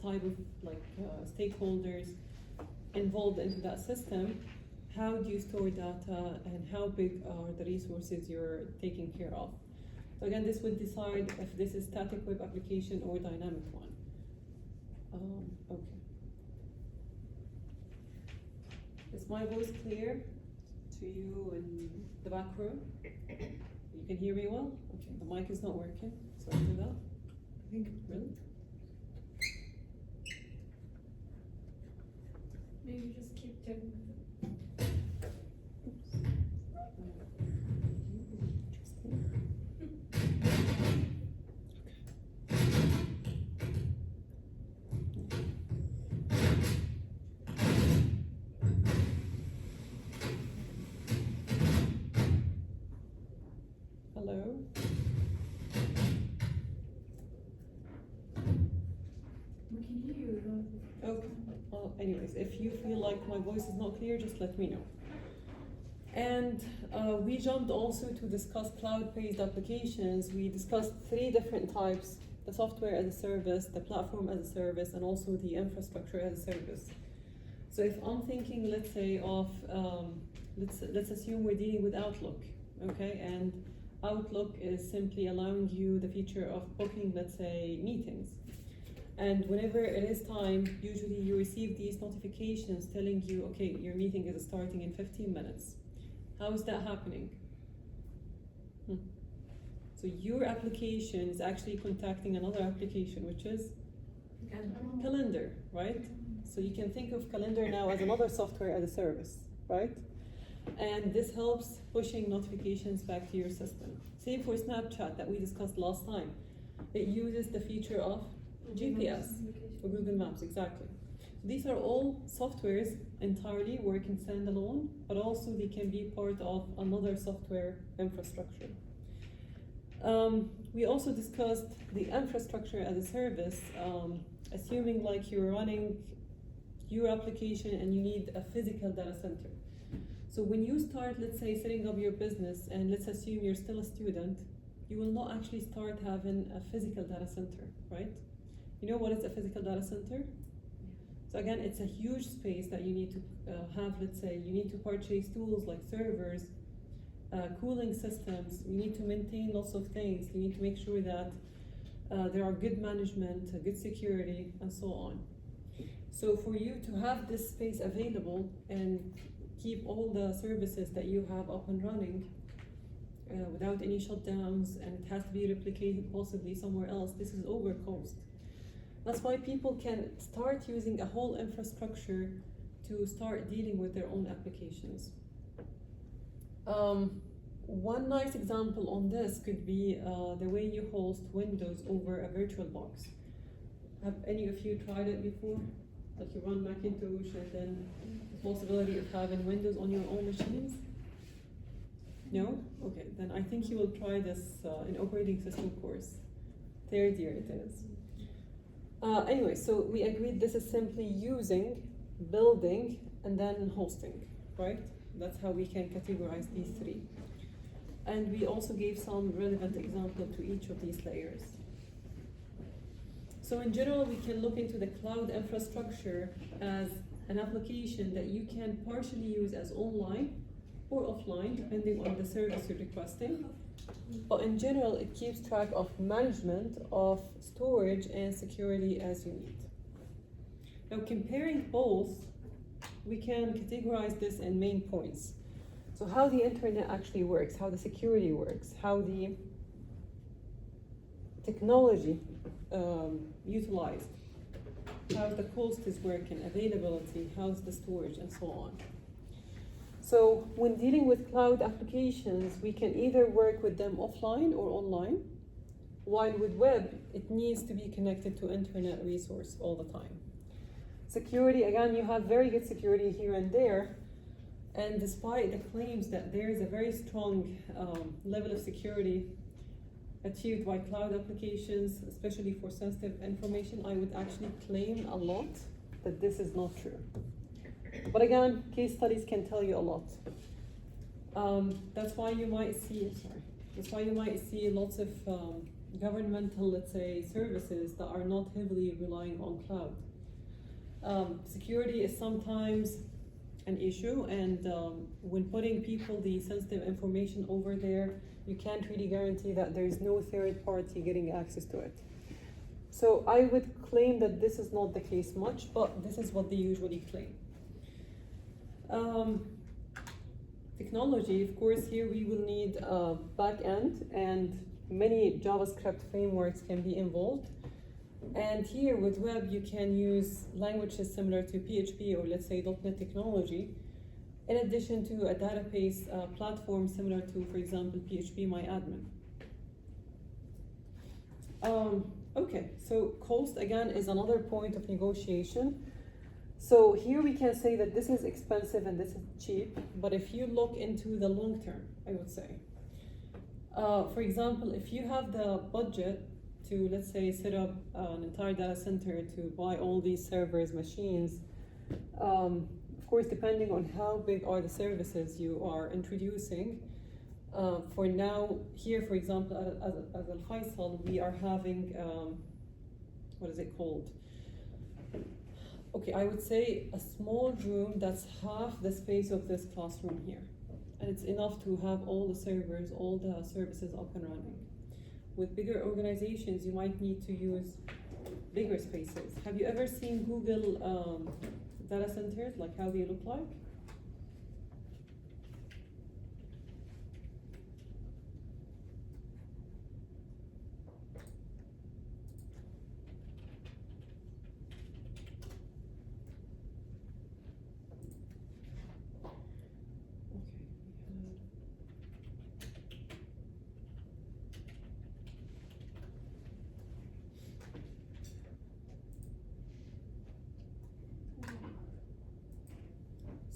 type of stakeholders involved into that system, how do you store data and how big are the resources you're taking care of? So again, this would decide if this is static web application or dynamic one. Okay. Is my voice clear to you in the back room? You can hear me well? Okay, the mic is not working. Sorry for that. I think Really? maybe just keep checking. Hello? We can hear you. Okay. Well, anyways, if you feel like my voice is not clear, just let me know. And we jumped also to discuss cloud-based applications. We discussed 3 different types: the software as a service, the platform as a service, and also the infrastructure as a service. So if I'm thinking, let's say, of, let's assume we're dealing with Outlook, okay? And Outlook is simply allowing you the feature of booking, let's say, meetings. And whenever it is time, usually you receive these notifications telling you, okay, your meeting is starting in 15 minutes. How is that happening? So your application is actually contacting another application, which is Calendar, right? So you can think of Calendar now as another software as a service, right? And this helps pushing notifications back to your system. Same for Snapchat that we discussed last time. It uses the feature of GPS or Google Maps, exactly. So these are all softwares entirely working standalone, but also they can be part of another software infrastructure. We also discussed the infrastructure as a service, assuming like you're running your application and you need a physical data center. So when you start, let's say, setting up your business, and let's assume you're still a student, you will not actually start having a physical data center, right? You know what is a physical data center? So again, it's a huge space that you need to have, let's say, you need to purchase tools like servers, cooling systems, you need to maintain lots of things, you need to make sure that there are good management, good security, and so on. So for you to have this space available and keep all the services that you have up and running without any shutdowns, and it has to be replicated possibly somewhere else, this is overcost. That's why people can start using a whole infrastructure to start dealing with their own applications. One nice example on this could be the way you host Windows over a virtual box. Have any of you tried it before? Like you run Macintosh and then the possibility of having Windows on your own machines? No? Okay, then I think you will try this in operating system course. 3rd year it is. Anyway, so we agreed this is simply using, building, and then hosting, right? That's how we can categorize these 3. And we also gave some relevant example to each of these layers. So in general, we can look into the cloud infrastructure as an application that you can partially use as online or offline, depending on the service you're requesting. But in general, it keeps track of management of storage and security as you need. Now, comparing both, we can categorize this in main points. So how the internet actually works, how the security works, how the technology utilized, how the cost is working, availability, how's the storage, and so on. So when dealing with cloud applications, we can either work with them offline or online, while with web, it needs to be connected to internet resource all the time. Security, again, you have very good security here and there, and despite the claims that there is a very strong level of security achieved by cloud applications, especially for sensitive information, I would actually claim a lot that this is not true. But again, case studies can tell you a lot. That's why you might see lots of governmental, let's say, services that are not heavily relying on cloud. Security is sometimes an issue, and when putting people the sensitive information over there, you can't really guarantee that there is no third party getting access to it. So I would claim that this is not the case much, but this is what they usually claim. Technology, of course, here we will need a back end, and many JavaScript frameworks can be involved. And here with web, you can use languages similar to PHP or let's say .NET technology, in addition to a database platform similar to, for example, PHP-MyAdmin. Okay, so cost again is another point of negotiation. So here we can say that this is expensive and this is cheap, but if you look into the long term, I would say. For example, if you have the budget to, let's say, set up an entire data center to buy all these servers, machines, of course, depending on how big are the services you are introducing. For now, here, for example, as Al Faisal, we are having, what is it called? Okay, I would say a small room that's half the space of this classroom here. And it's enough to have all the servers, all the services up and running. With bigger organizations, you might need to use bigger spaces. Have you ever seen Google data centers, like how they look like?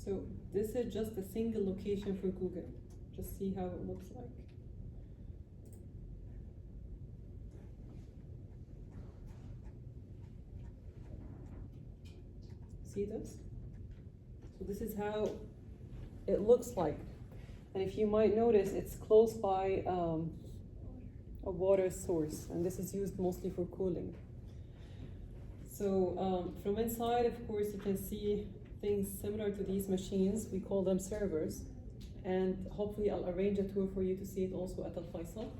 So this is just a single location for Google. Just see how it looks like. See this? So this is how it looks like. And if you might notice, it's close by a water source, and this is used mostly for cooling. So from inside, of course, you can see things similar to these machines. We call them servers, and hopefully I'll arrange a tour for you to see it also at Al Faisal.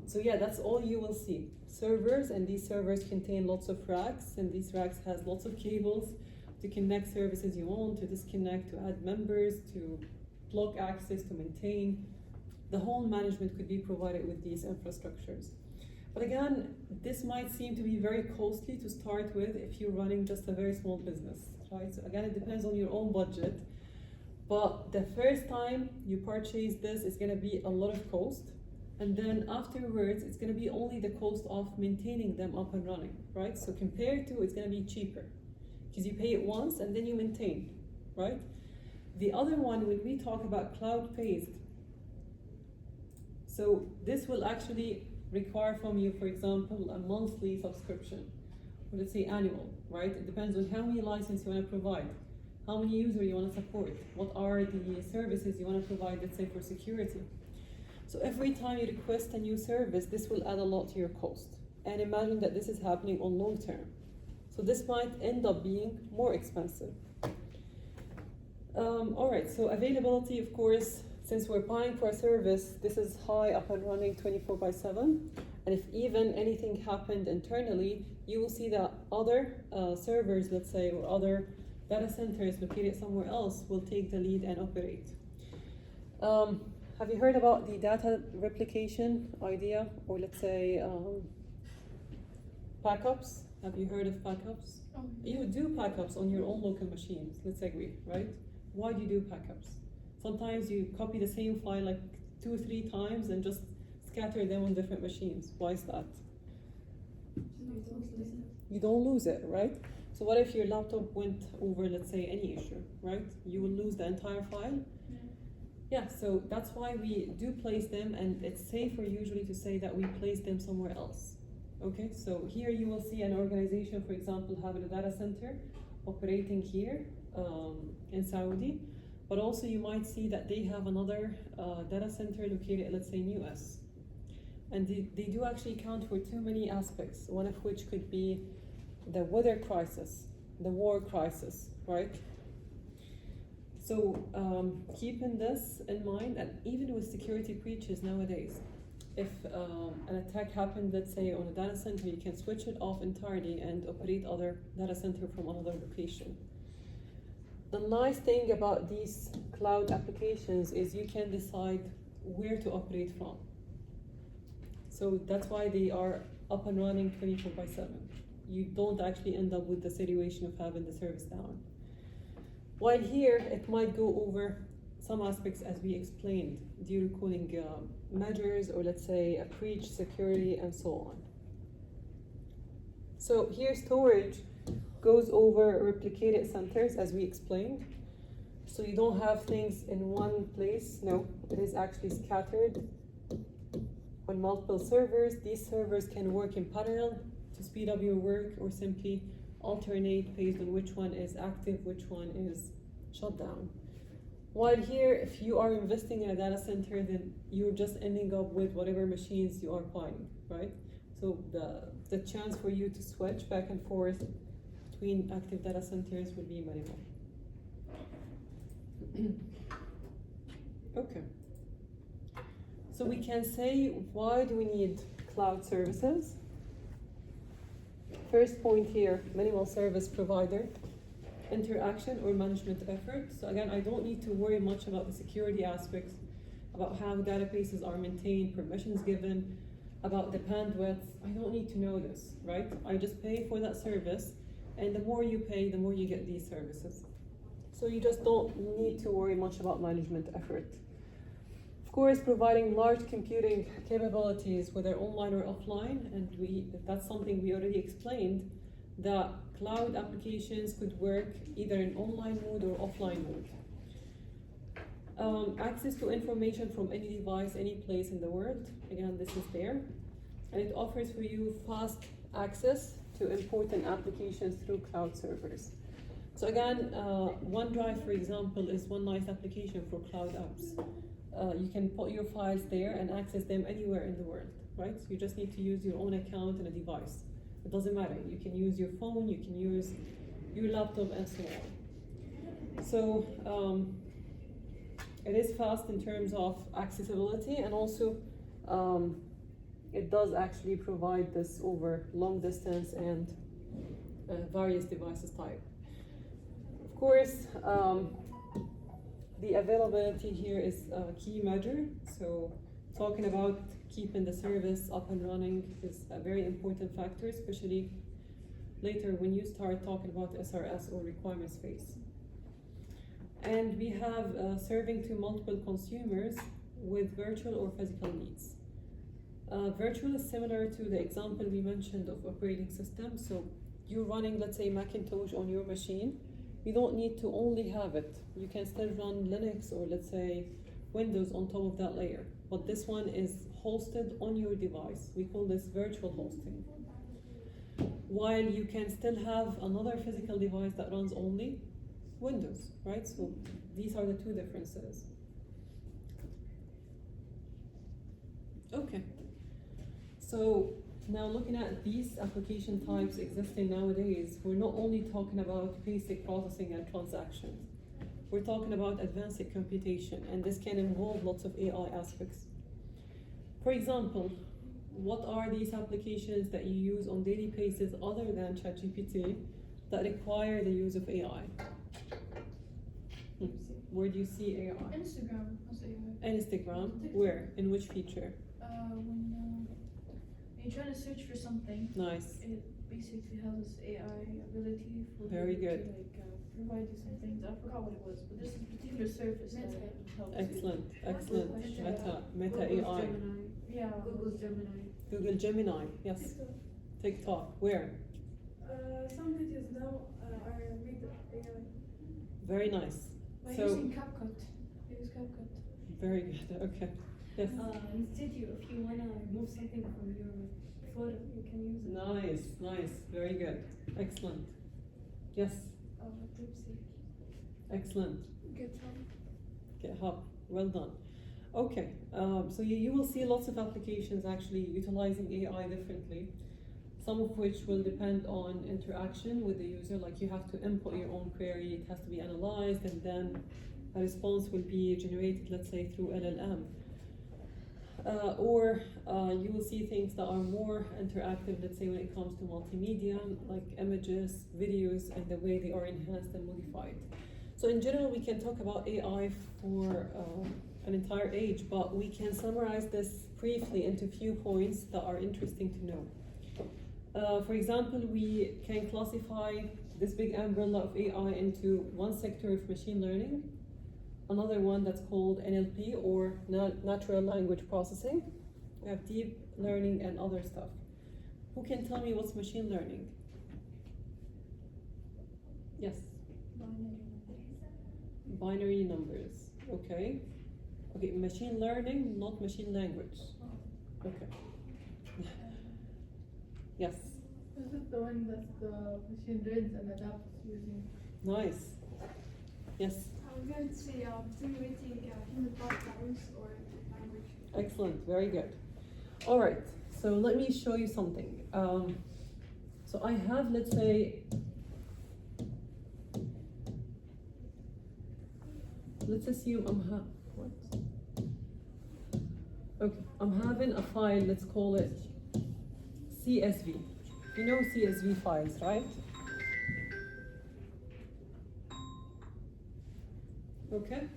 So yeah, that's all you will see. Servers, and these servers contain lots of racks, and these racks has lots of cables to connect services you want, to disconnect, to add members, to block access, to maintain. The whole management could be provided with these infrastructures. But again, this might seem to be very costly to start with if you're running just a very small business, right? So again, it depends on your own budget. But the first time you purchase this, it's gonna be a lot of cost. And then afterwards, it's gonna be only the cost of maintaining them up and running, right? So compared to, it's gonna be cheaper because you pay it once and then you maintain, right? The other one, when we talk about cloud-based, so this will actually require from you, for example, a monthly subscription, or let's say annual, right? It depends on how many licenses you want to provide, how many users you want to support, what are the services you want to provide, let's say, for security. So every time you request a new service, this will add a lot to your cost. And imagine that this is happening on long term. So this might end up being more expensive. All right, so availability, of course, since we're buying for a service, this is high up and running 24/7. And if even anything happened internally, you will see that other servers, let's say, or other data centers located somewhere else will take the lead and operate. Have you heard about the data replication idea, or let's say backups? Have you heard of backups? You do backups on your own local machines, let's agree, right? Why do you do backups? Sometimes you copy the same file like 2 or 3 times and just scatter them on different machines. Why is that? You don't lose it, right? So what if your laptop went over, let's say, any issue, right? You will lose the entire file. Yeah, so that's why we do place them, and it's safer usually to say that we place them somewhere else. Okay, so here you will see an organization, for example, having a data center operating here in Saudi, but also you might see that they have another data center located, let's say, in US. And they do actually account for too many aspects, one of which could be the weather crisis, the war crisis, right? So keeping this in mind, and even with security breaches nowadays, if an attack happened, let's say on a data center, you can switch it off entirely and operate other data center from another location. The nice thing about these cloud applications is you can decide where to operate from. So that's why they are up and running 24/7. You don't actually end up with the situation of having the service down. While here, it might go over some aspects as we explained, during cooling measures, or let's say a breach, security, and so on. So here, storage goes over replicated centers, as we explained. So you don't have things in one place, no, it is actually scattered on multiple servers. These servers can work in parallel to speed up your work, or simply alternate based on which one is active, which one is shut down. While here, if you are investing in a data center, then you're just ending up with whatever machines you are buying, right? So the chance for you to switch back and forth between active data centers would be minimal. Okay. So we can say, why do we need cloud services? First point here, minimal service provider interaction or management effort. So again, I don't need to worry much about the security aspects, about how databases are maintained, permissions given, about the bandwidth. I don't need to know this, right? I just pay for that service, and the more you pay, the more you get these services. So you just don't need to worry much about management effort. Of course, providing large computing capabilities, whether online or offline, and that's something we already explained, that cloud applications could work either in online mode or offline mode. Access to information from any device, any place in the world. Again, this is there. And it offers for you fast access to important applications through cloud servers. So again, OneDrive, for example, is one nice application for cloud apps. You can put your files there and access them anywhere in the world, right? So you just need to use your own account and a device. It doesn't matter. You can use your phone, you can use your laptop, and so on. So it is fast in terms of accessibility, and also it does actually provide this over long distance and various devices type. Of course, the availability here is a key measure. So talking about keeping the service up and running is a very important factor, especially later when you start talking about SRS or requirement space. And we have serving to multiple consumers with virtual or physical needs. Virtual is similar to the example we mentioned of operating system. So you're running, let's say, Macintosh on your machine. You don't need to only have it. You can still run Linux or, let's say, Windows on top of that layer. But this one is hosted on your device. We call this virtual hosting. While you can still have another physical device that runs only Windows, right? So these are the two differences. Okay. So now looking at these application types existing nowadays, we're not only talking about basic processing and transactions. We're talking about advanced computation, and this can involve lots of AI aspects. For example, what are these applications that you use on daily basis other than ChatGPT that require the use of AI? Where do you see AI? Instagram has AI. Instagram? Where? In which feature? When you're trying to search for something, Nice. it basically has this AI ability for Very you good. to provide you some things. I forgot what it was, but there's this particular service that helps you. Excellent, excellent. Meta Google's AI. Gemini. Yeah. Google's Gemini. Google Gemini, yes. TikTok, where? Some videos now are made of AI. Very nice. By So, using CapCut. Use CapCut. very good, okay. Yes. Instead, if you wanna remove something from your photo, you can use it. Nice, nice, very good. Excellent. Yes, Dipsy. excellent. GitHub. GitHub, well done. Okay, so you will see lots of applications actually utilizing AI differently, some of which will depend on interaction with the user, like you have to input your own query, it has to be analyzed, and then a response will be generated, let's say, through LLM. Or you will see things that are more interactive, let's say when it comes to multimedia, like images, videos, and the way they are enhanced and modified. So in general, we can talk about AI for an entire age, but we can summarize this briefly into a few points that are interesting to know. For example, we can classify this big umbrella of AI into one sector of machine learning, another one that's called NLP, or natural language processing. We have deep learning and other stuff. Who can tell me what's machine learning? Yes? Binary numbers, okay. Okay, machine learning, not machine language. Okay. Yes? Is it the one that the machine reads and adapts using? Nice. Yes? I was going to say simulating human thought patterns or language. Excellent, very good. All right, so let me show you something. So I have, let's say, let's assume I'm having a file, let's call it CSV. You know CSV files, right? Okay.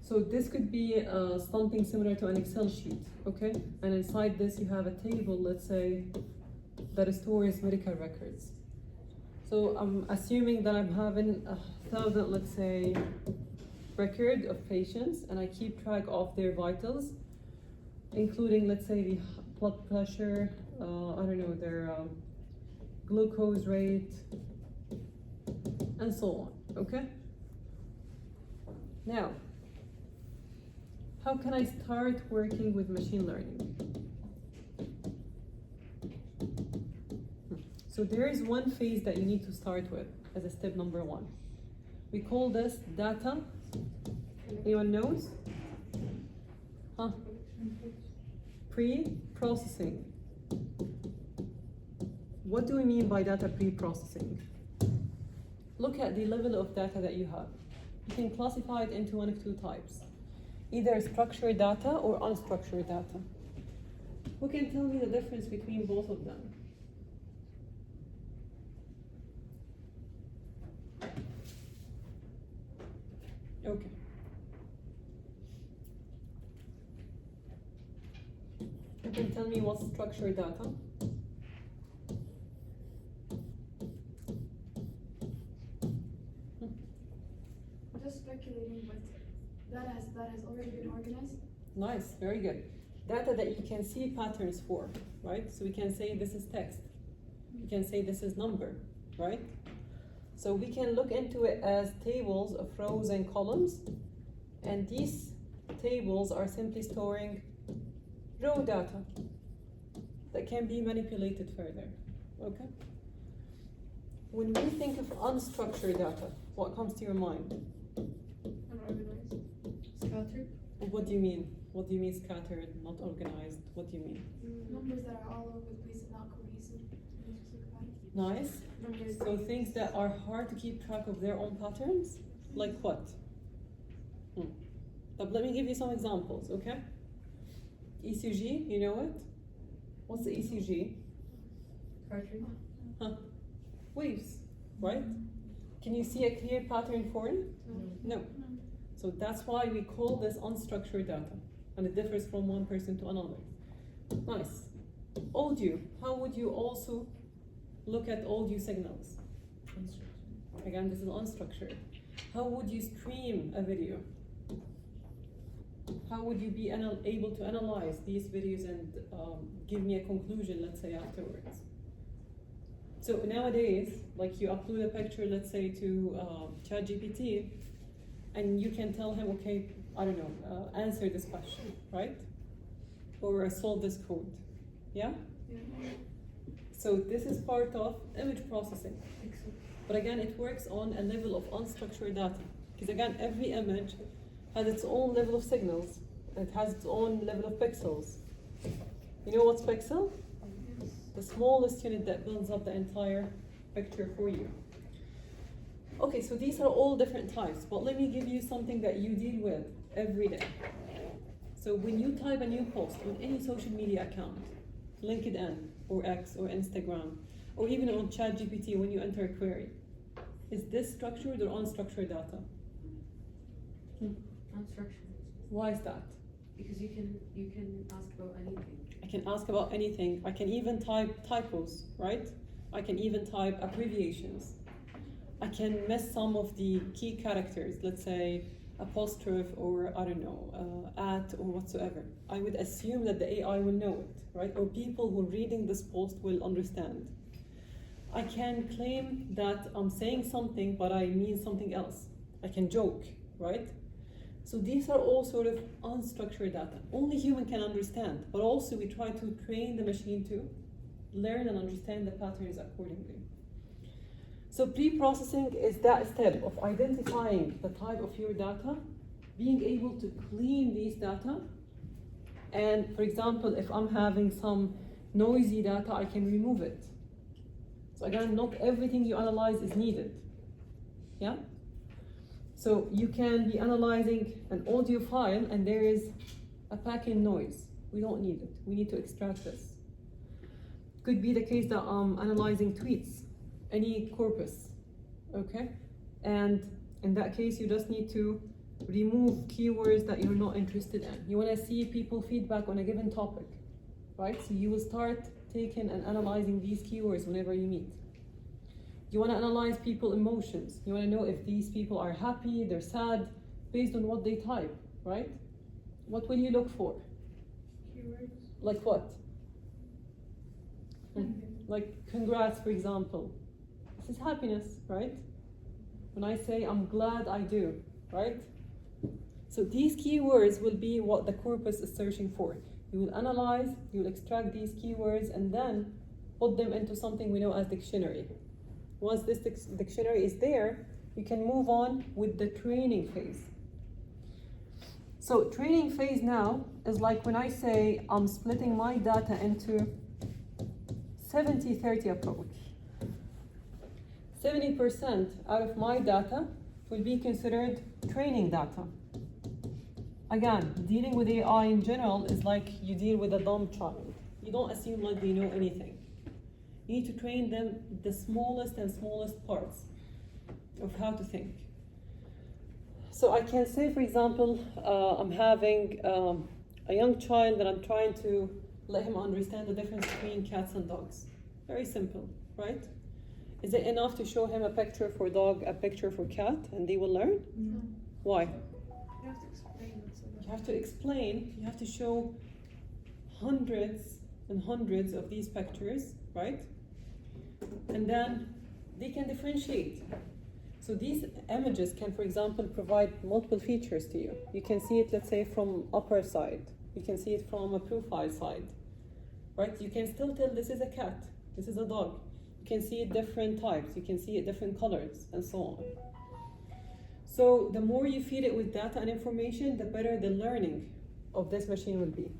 So this could be something similar to an Excel sheet, okay? And inside this you have a table, let's say, that stores medical records. So I'm assuming that I'm having 1,000, let's say, record of patients, and I keep track of their vitals, including, let's say, the blood pressure, I don't know, their glucose rate, and so on, okay? Now, how can I start working with machine learning? So there is one phase that you need to start with as a step number one. We call this data. Anyone knows? Huh? Pre-processing. What do we mean by data pre-processing? Look at the level of data that you have. You can classify it into one of two types. Either structured data or unstructured data. Who can tell me the difference between both of them? Okay. You can tell me what's structured data? Just speculating, but that has already been organized. Nice, very good. Data that you can see patterns for, right? So we can say this is text. We can say this is number, right? So we can look into it as tables of rows and columns, and these tables are simply storing raw data that can be manipulated further, okay? When we think of unstructured data, what comes to your mind? Unorganized. Scattered. What do you mean? What do you mean scattered, not organized? What do you mean? Numbers that are all over the place and not cohesive. Nice. So things that are hard to keep track of their own patterns? Like what? But let me give you some examples, okay? ECG, you know it? What's the ECG? Cartridge. Huh? Waves, right? Can you see a clear pattern for it? No. So that's why we call this unstructured data, and it differs from one person to another. Nice. Audio, how would you also look at audio signals? Again, this is unstructured. How would you stream a video? How would you be able to analyze these videos and give me a conclusion, let's say, afterwards? So nowadays, like you upload a picture, let's say, to ChatGPT, and you can tell him, okay, I don't know, answer this question, right? Or solve this code, yeah? So this is part of image processing. But again, it works on a level of unstructured data. Because again, every image has its own level of signals. And it has its own level of pixels. You know what's pixel? The smallest unit that builds up the entire picture for you. Okay, so these are all different types, but let me give you something that you deal with every day. So when you type a new post on any social media account, LinkedIn or X or Instagram, or even on ChatGPT when you enter a query, is this structured or unstructured data? Unstructured. Why is that? Because you can ask about anything. I can ask about anything. I can even type typos, right? I can even type abbreviations. I can miss some of the key characters, let's say apostrophe or I don't know, at or whatsoever. I would assume that the AI will know it, right? Or people who are reading this post will understand. I can claim that I'm saying something, but I mean something else. I can joke, right? So these are all sort of unstructured data. Only human can understand, but also we try to train the machine to learn and understand the patterns accordingly. So pre-processing is that step of identifying the type of your data, being able to clean these data, and for example, if I'm having some noisy data, I can remove it. So again, not everything you analyze is needed. Yeah? So you can be analyzing an audio file and there is a pack-in noise. We don't need it. We need to extract this. Could be the case that I'm analyzing tweets, any corpus, okay? And in that case, you just need to remove keywords that you're not interested in. You want to see people feedback on a given topic, right? So you will start taking and analyzing these keywords whenever you meet. You want to analyze people's emotions. You want to know if these people are happy, they're sad, based on what they type, right? What will you look for? Keywords. Like what? Like congrats, for example. This is happiness, right? When I say I'm glad I do, right? So these keywords will be what the corpus is searching for. You will analyze, you will extract these keywords, and then put them into something we know as dictionary. Once this dictionary is there, you can move on with the training phase. So training phase now is like when I say I'm splitting my data into 70-30 approach. 70% out of my data will be considered training data. Again, dealing with AI in general is like you deal with a dumb child. You don't assume like they know anything. You need to train them the smallest and smallest parts of how to think. So I can say, for example, I'm having a young child that I'm trying to let him understand the difference between cats and dogs. Very simple, right? Is it enough to show him a picture for dog, a picture for cat, and they will learn? No. Why? You have to explain it so much. You have to explain, you have to show hundreds and hundreds of these pictures, right? And then they can differentiate. So these images can, for example, provide multiple features to you. You can see it, let's say, from upper side. You can see it from a profile side, right? You can still tell this is a cat, this is a dog. You can see it different types, you can see it different colors, and so on. So the more you feed it with data and information, the better the learning of this machine will be.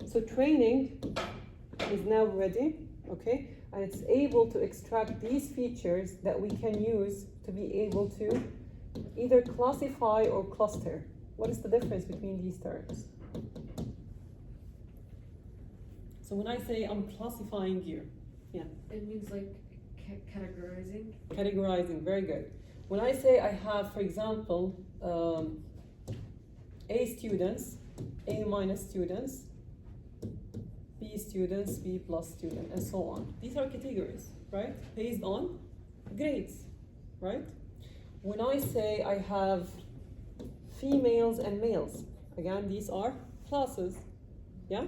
So training is now ready, okay? And it's able to extract these features that we can use to be able to either classify or cluster. What is the difference between these terms? So when I say I'm classifying you, yeah. It means like categorizing. Categorizing, very good. When I say I have, for example, A students, A minus students, B students, B plus student, and so on. These are categories, right? Based on grades, right? When I say I have females and males, again, these are classes, yeah?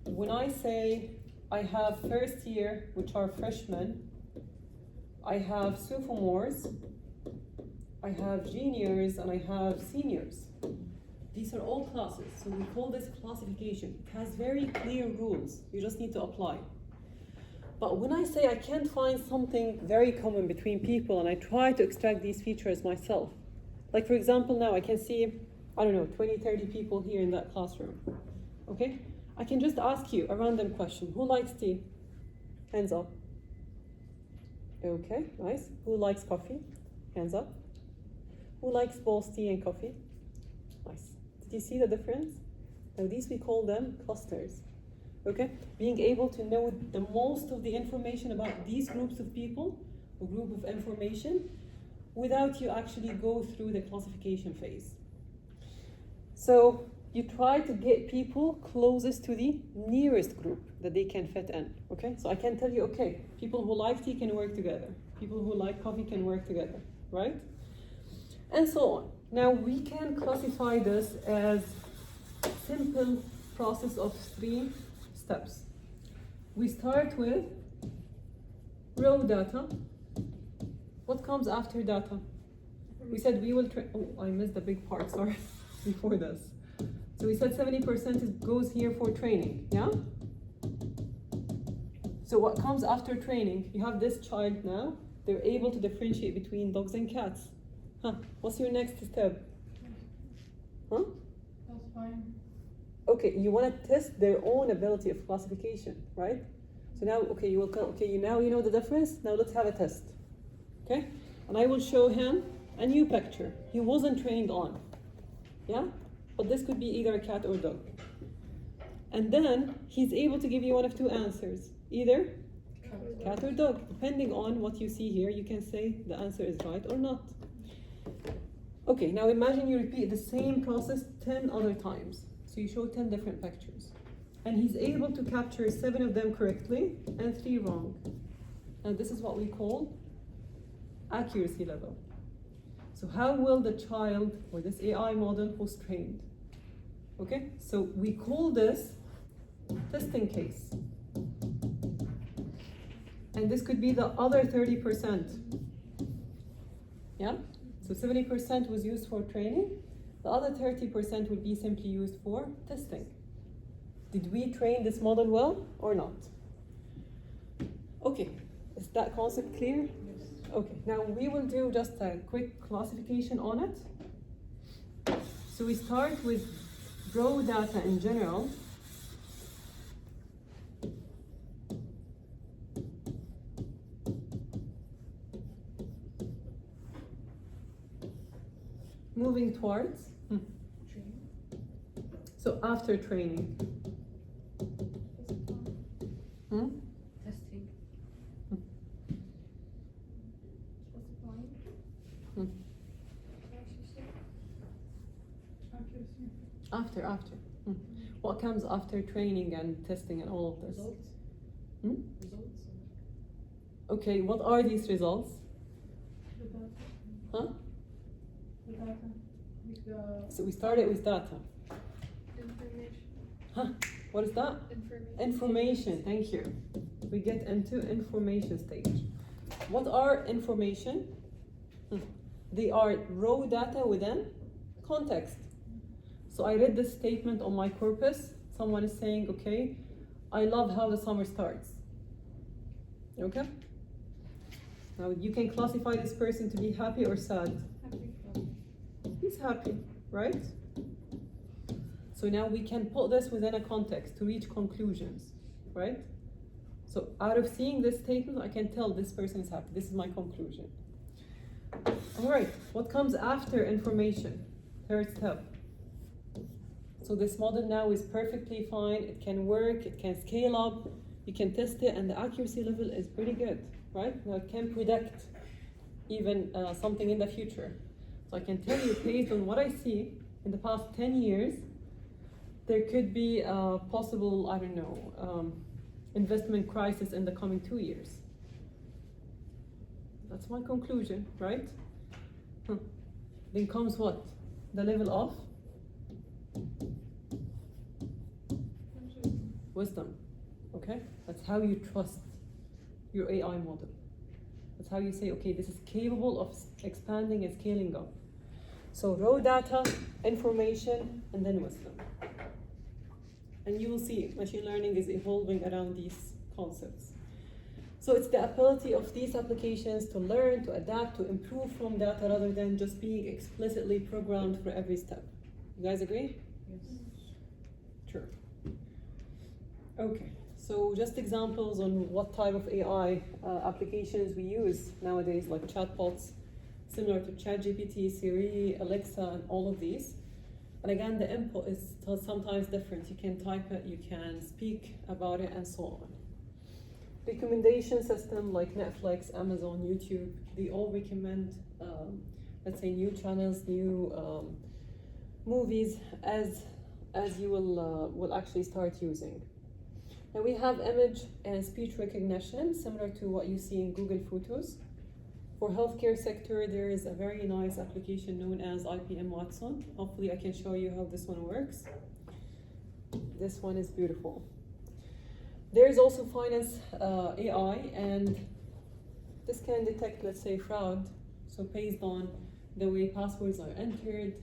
When I say I have first year, which are freshmen, I have sophomores, I have juniors, and I have seniors. These are all classes, so we call this classification. It has very clear rules, you just need to apply. But when I say I can't find something very common between people and I try to extract these features myself, Like for example, now I can see, I don't know, 20, 30 people here in that classroom. Okay? I can just ask you a random question. Who likes tea? Hands up. Okay, nice. Who likes coffee? Hands up. Who likes both tea and coffee? Nice. Did you see the difference? Now these we call them clusters. Okay? Being able to know the most of the information about these groups of people, or group of information, without you actually go through the classification phase. So you try to get people closest to the nearest group that they can fit in. Okay? So I can tell you, okay, people who like tea can work together. People who like coffee can work together, right? And so on. Now we can classify this as a simple process of 3 steps. We start with raw data. What comes after data? We said we will oh, I missed the big part, sorry, before this. So we said 70% goes here for training, yeah? So what comes after training? You have this child now, they're able to differentiate between dogs and cats. Huh, what's your next step? Huh? That's fine. Okay, you want to test their own ability of classification, right? So now, okay, now you know the difference. Now let's have a test, okay? And I will show him a new picture he wasn't trained on, yeah? But this could be either a cat or dog. And then he's able to give you one of 2 answers, either cat or dog. Depending on what you see here, you can say the answer is right or not. Okay, now imagine you repeat the same process 10 other times. So you show 10 different pictures. And he's able to capture 7 of them correctly and 3 wrong. And this is what we call accuracy level. So how will the child or this AI model was trained? Okay, so we call this testing case. And this could be the other 30%. Yeah? So 70% was used for training. The other 30% would be simply used for testing. Did we train this model well or not? Okay, is that concept clear? Yes. Okay, now we will do just a quick classification on it. So we start with raw data in general. Moving towards, Training. so after training. Testing. Specifying. Accuracy. After. What comes after training and testing and all of this? Results. Results. Okay, what are these results? The data. Huh? The data. With the So we started with data. information. Huh? What is that? Information, thank you. We get into information stage. What are information? They are raw data within context. So I read this statement on my corpus. Someone is saying, okay, I love how the summer starts. Okay? Now you can classify this person to be happy or sad. He's happy, right? So now we can put this within a context to reach conclusions, right? So out of seeing this statement, I can tell this person is happy. This is my conclusion. All right, what comes after information? 3rd step. So this model now is perfectly fine. It can work, it can scale up, you can test it, and the accuracy level is pretty good, right? Now it can predict even something in the future. So I can tell you, based on what I see in the past 10 years, there could be a possible, I don't know, investment crisis in the coming 2 years. That's my conclusion, right? Then comes what? The level of wisdom, okay? That's how you trust your AI model. That's how you say, okay, this is capable of expanding and scaling up. So raw data, information, and then wisdom. And you will see machine learning is evolving around these concepts. So So it's the ability of these applications to learn, to adapt, to improve from data rather than just being explicitly programmed for every step. You guys agree? Yes. Sure. Okay, so just examples on what type of AI applications we use nowadays, like chatbots, similar to ChatGPT, Siri, Alexa, and all of these. And again, the input is sometimes different. You can type it, you can speak about it, and so on. Recommendation system like Netflix, Amazon, YouTube, they all recommend, let's say, new channels, new movies as you will actually start using. And we have image and speech recognition, similar to what you see in Google Photos. For healthcare sector, there is a very nice application known as IPM Watson. Hopefully I can show you how this one works. This one is beautiful. There is also finance AI, and this can detect, let's say, fraud. So based on the way passwords are entered,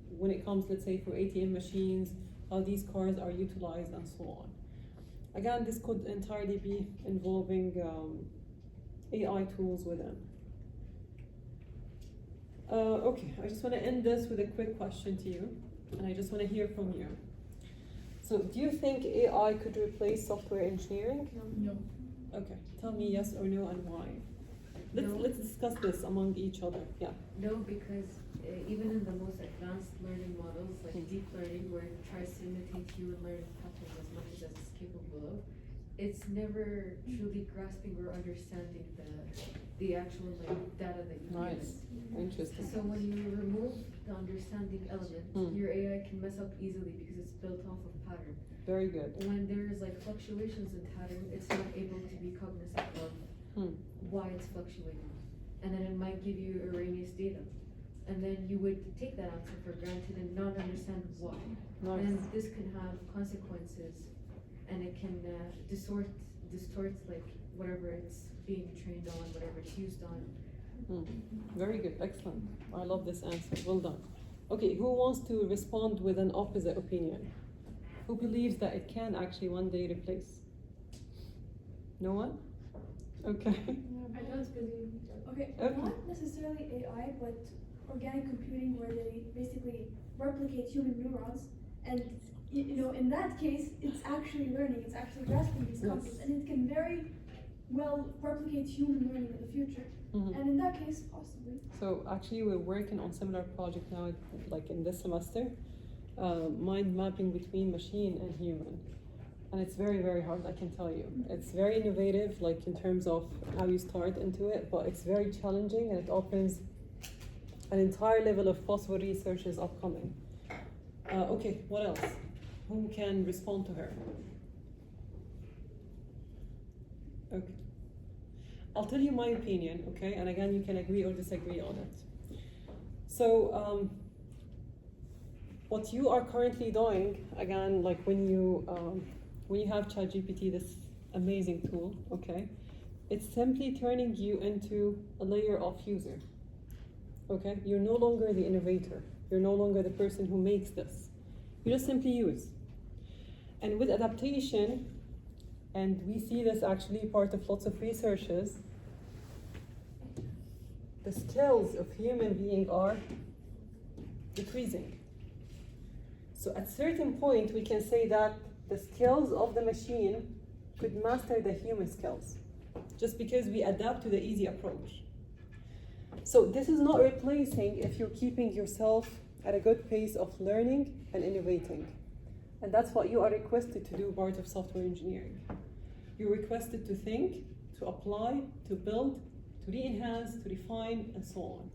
when it comes, let's say, for ATM machines, how these cards are utilized, and so on. Again, this could entirely be involving AI tools within. Okay, I just want to end this with a quick question to you, and I just want to hear from you. So, do you think AI could replace software engineering? No. Okay, tell me yes or no and why. Let's discuss this among each other. Yeah. No, because even in the most advanced learning models, like deep learning, where it tries to imitate human learning patterns as much as it's capable of, it's never truly grasping or understanding the actual data that you Nice. Interesting. So when you remove the understanding element, your AI can mess up easily because it's built off of pattern. Very good. When there's like fluctuations in pattern, it's not able to be cognizant of why it's fluctuating. And then it might give you erroneous data. And then you would take that answer for granted and not understand why. Nice. And this can have consequences, and it can distort like whatever it's being trained on, whatever it's used on. Very good, excellent. I love this answer, well done. Okay, who wants to respond with an opposite opinion? Who believes that it can actually one day replace? No one? Okay. I don't believe. Okay, not necessarily AI, but organic computing, where they basically replicate human neurons, and in that case, it's actually learning, it's actually grasping these concepts, and it can very well replicate human learning in the future. And in that case, possibly. So actually we're working on similar project now, like in this semester, mind mapping between machine and human. And it's very, very hard, I can tell you. It's very innovative, like in terms of how you start into it, but it's very challenging, and it opens an entire level of possible research is upcoming. Okay, what else? Who can respond to her? Okay. I'll tell you my opinion, okay? And again, you can agree or disagree on it. So, what you are currently doing, again, like when you have ChatGPT, this amazing tool, okay? It's simply turning you into a layer of user, okay? You're no longer the innovator. You're no longer the person who makes this. You just simply use. And with adaptation, and we see this actually part of lots of researches, the skills of human being are decreasing. So at certain point, we can say that the skills of the machine could master the human skills, just because we adapt to the easy approach. So this is not replacing if you're keeping yourself at a good pace of learning and innovating. And that's what you are requested to do, part of software engineering. You're requested to think, to apply, to build, to re-enhance, to refine, and so on.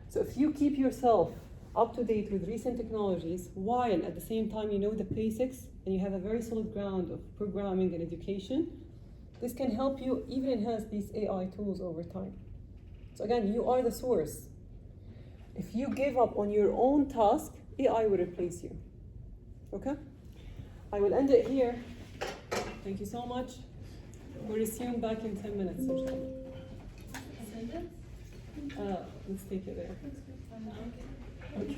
So if you keep yourself up to date with recent technologies, while at the same time you know the basics, and you have a very solid ground of programming and education, this can help you even enhance these AI tools over time. So again, you are the source. If you give up on your own task, AI will replace you. Okay? I will end it here. Thank you so much. We'll resume back in 10 minutes. Let's take it there. Okay.